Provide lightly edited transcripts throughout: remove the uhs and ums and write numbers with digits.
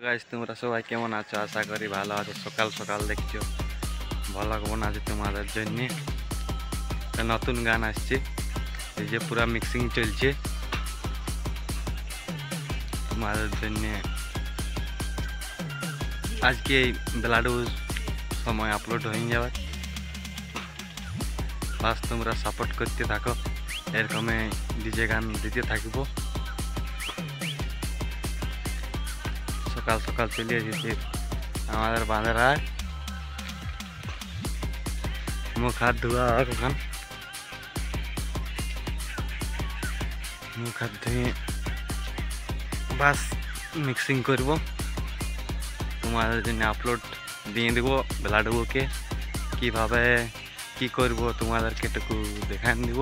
Guys তোমরা সবাই কেমন আছো? আশা করি ভালো আছো। সকাল সকাল দেখছো ভ্লগ বানাচ্ছি তোমাদের জন্য। নতুন গান আসছে, এই যে পুরা মিক্সিং চলছে তোমাদের জন্য। আজকে এই বেলাডুর সময় আপলোড হয়ে যাবে, বাস তোমরা সাপোর্ট করতে থাকো। এরকমে ডিজে গান দিতে থাকবো। সকাল সকাল চলে এসেছি আমাদের বাঁধেরায়। মুখ হাত ধোয়া এখন, মুখ হাত ধুয়ে বাস মিক্সিং করব, তোমাদের জন্য আপলোড দিয়ে দেবো। বেলাডুকে কীভাবে কি করব তোমাদেরকে একটু দেখান দিব।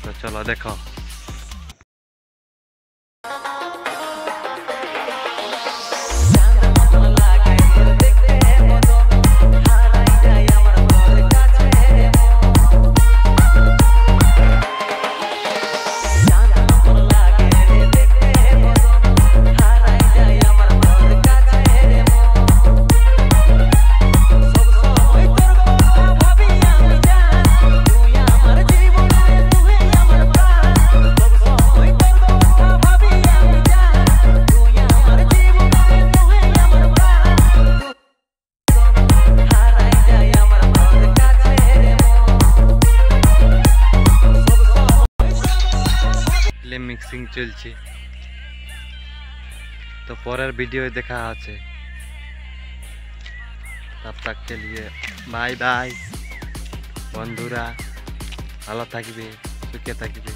তো চলো দেখো। মিক্সিং চলছে, তো পরের ভিডিও দেখা আছে। তব তক के लिए বাই বাই বন্ধুরা, ভালো থাকবে, সুখে থাকবে।